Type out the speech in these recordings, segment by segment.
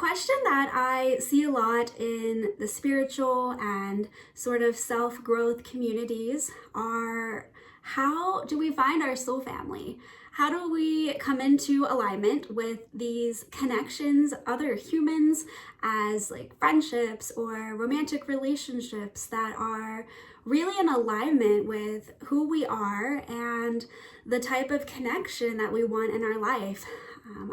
question that I see a lot in the spiritual and sort of self-growth communities are, how do we find our soul family? How do we come into alignment with these connections, other humans, as like friendships or romantic relationships that are really in alignment with who we are and the type of connection that we want in our life?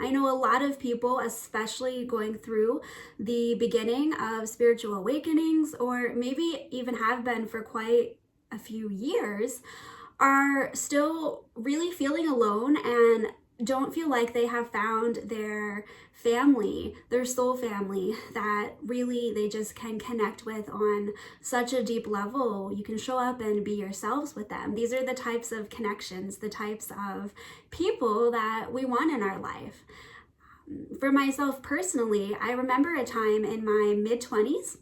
I know a lot of people, especially going through the beginning of spiritual awakenings, or maybe even have been for quite a few years, are still really feeling alone and don't feel like they have found their family, their soul family, that really they just can connect with on such a deep level. You can show up and be yourselves with them. These are the types of connections, the types of people that we want in our life. For myself personally, I remember a time in my mid-20s,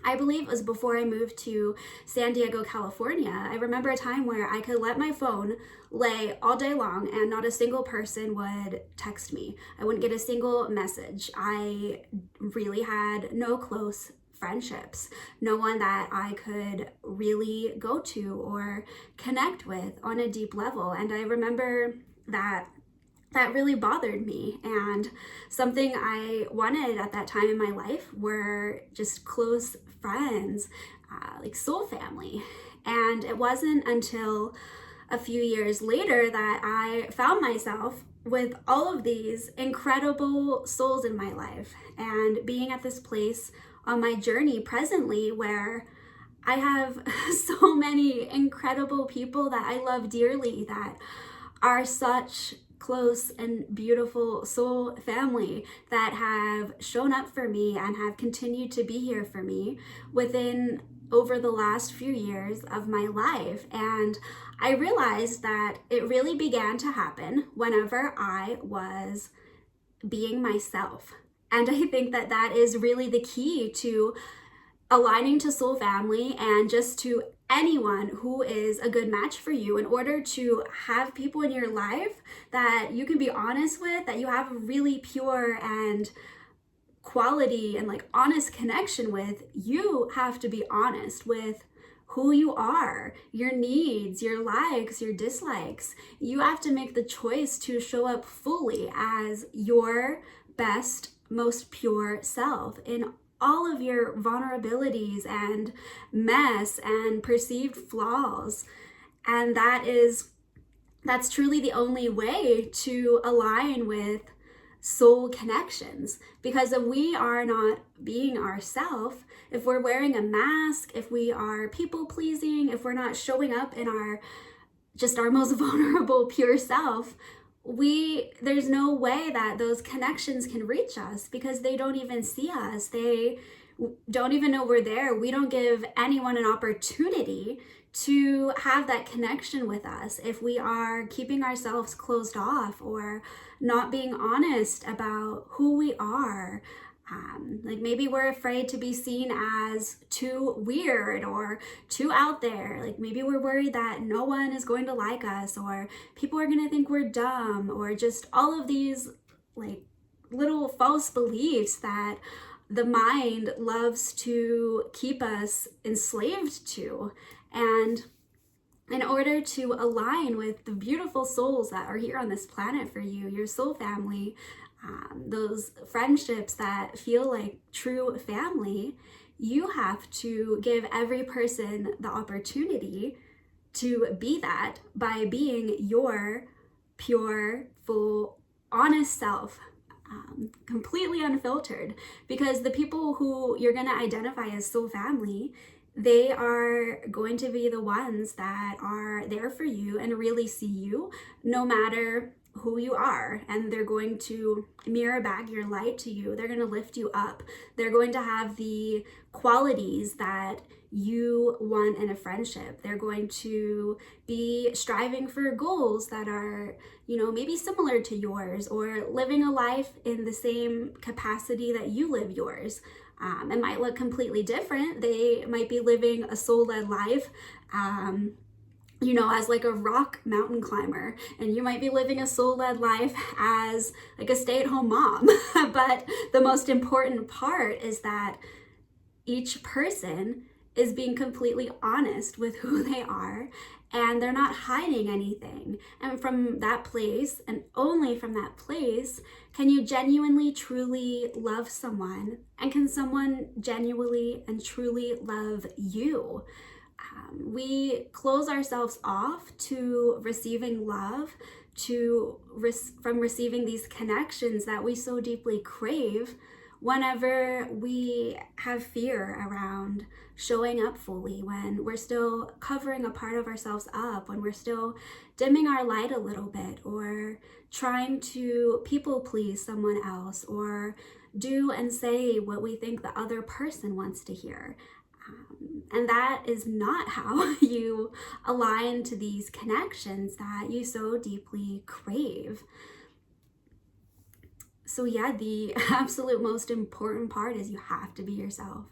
I believe it was before I moved to San Diego, California. I remember a time where I could let my phone lay all day long and not a single person would text me. I wouldn't get a single message. I really had no close friendships, no one that I could really go to or connect with on a deep level. And I remember that really bothered me, and something I wanted at that time in my life were just close friends, like soul family. And it wasn't until a few years later that I found myself with all of these incredible souls in my life, and being at this place on my journey presently where I have so many incredible people that I love dearly, that are such close and beautiful soul family, that have shown up for me and have continued to be here for me within over the last few years of my life. And I realized that it really began to happen whenever I was being myself. And I think that that is really the key to aligning to soul family and just to anyone who is a good match for you, in order to have people in your life that you can be honest with, that you have a really pure and quality and like honest connection with. You have to be honest with who you are, your needs, your likes, your dislikes. You have to make the choice to show up fully as your best, most pure self in all of your vulnerabilities and mess and perceived flaws. And that's truly the only way to align with soul connections. Because if we are not being ourselves, if we're wearing a mask, if we are people pleasing, if we're not showing up in our most vulnerable pure self, there's no way that those connections can reach us, because they don't even see us. They don't even know we're there. We don't give anyone an opportunity to have that connection with us if we are keeping ourselves closed off or not being honest about who we are. Like maybe we're afraid to be seen as too weird or too out there. Like maybe we're worried that no one is going to like us, or people are going to think we're dumb, or just all of these like little false beliefs that the mind loves to keep us enslaved to. And in order to align with the beautiful souls that are here on this planet for you, your soul family, those friendships that feel like true family, you have to give every person the opportunity to be that by being your pure, full, honest self, completely unfiltered. Because the people who you're going to identify as soul family, they are going to be the ones that are there for you and really see you no matter who you are, and they're going to mirror back your light to you. They're going to lift you up. They're going to have the qualities that you want in a friendship. They're going to be striving for goals that are, maybe similar to yours, or living a life in the same capacity that you live yours. It might look completely different. They might be living a soul-led life, as like a rock mountain climber, and you might be living a soul-led life as like a stay-at-home mom. But the most important part is that each person is being completely honest with who they are, and they're not hiding anything. And from that place, and only from that place, can you genuinely, truly love someone, and can someone genuinely and truly love you? We close ourselves off to receiving love, from receiving these connections that we so deeply crave, whenever we have fear around showing up fully, when we're still covering a part of ourselves up, when we're still dimming our light a little bit, or trying to people please someone else, or do and say what we think the other person wants to hear. And that is not how you align to these connections that you so deeply crave. So yeah, the absolute most important part is you have to be yourself.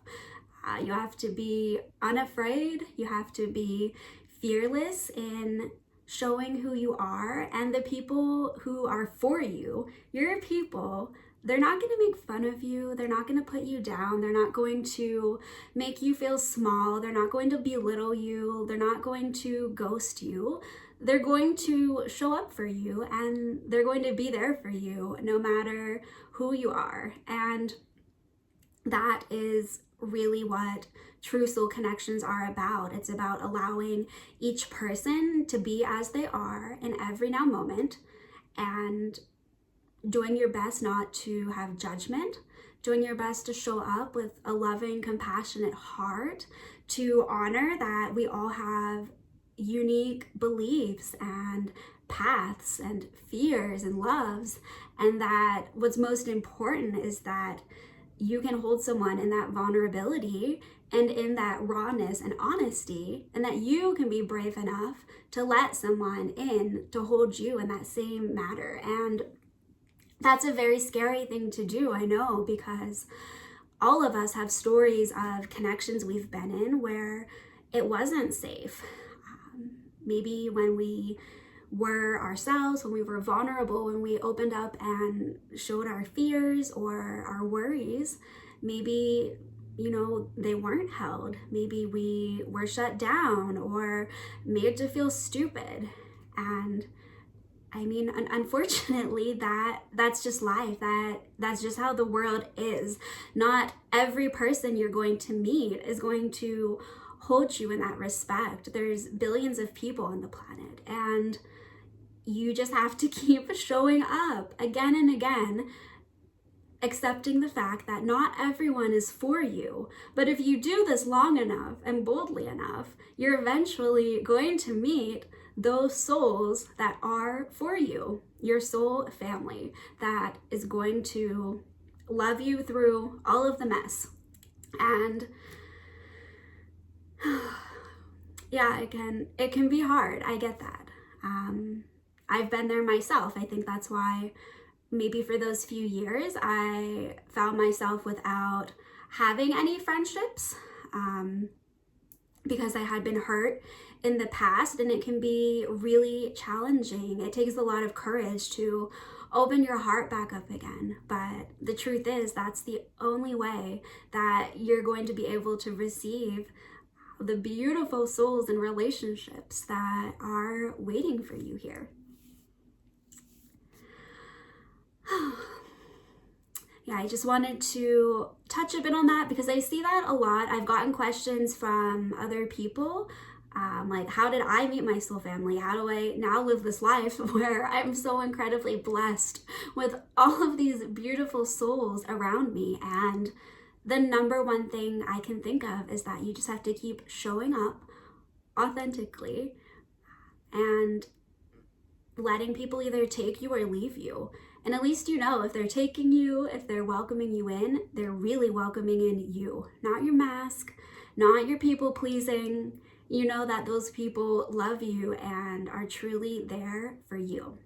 You have to be unafraid. You have to be fearless in showing who you are. And the people who are for you, your people, they're not going to make fun of you. They're not going to put you down. They're not going to make you feel small. They're not going to belittle you. They're not going to ghost you. They're going to show up for you, and they're going to be there for you no matter who you are. And that is really what true soul connections are about. It's about allowing each person to be as they are in every now moment, and doing your best not to have judgment, doing your best to show up with a loving, compassionate heart, to honor that we all have unique beliefs and paths and fears and loves, and that what's most important is that you can hold someone in that vulnerability and in that rawness and honesty, and that you can be brave enough to let someone in to hold you in that same matter. And that's a very scary thing to do, I know, because all of us have stories of connections we've been in where it wasn't safe. Maybe when we were ourselves, when we were vulnerable, when we opened up and showed our fears or our worries, maybe, they weren't held. Maybe we were shut down or made to feel stupid. And I mean, unfortunately, that's just life. That's just how the world is. Not every person you're going to meet is going to hold you in that respect. There's billions of people on the planet, and you just have to keep showing up again and again, accepting the fact that not everyone is for you. But if you do this long enough and boldly enough, you're eventually going to meet those souls that are for you, your soul family that is going to love you through all of the mess. And yeah, it can be hard. I get that. I've been there myself. I think that's why maybe for those few years I found myself without having any friendships, because I had been hurt in the past, and it can be really challenging. It takes a lot of courage to open your heart back up again. But the truth is, that's the only way that you're going to be able to receive the beautiful souls and relationships that are waiting for you here. Yeah, I just wanted to touch a bit on that because I see that a lot. I've gotten questions from other people, like, how did I meet my soul family? How do I now live this life where I'm so incredibly blessed with all of these beautiful souls around me? And the number one thing I can think of is that you just have to keep showing up authentically and letting people either take you or leave you. And at least if they're taking you, if they're welcoming you in, they're really welcoming in you, not your mask, not your people pleasing. You know that those people love you and are truly there for you.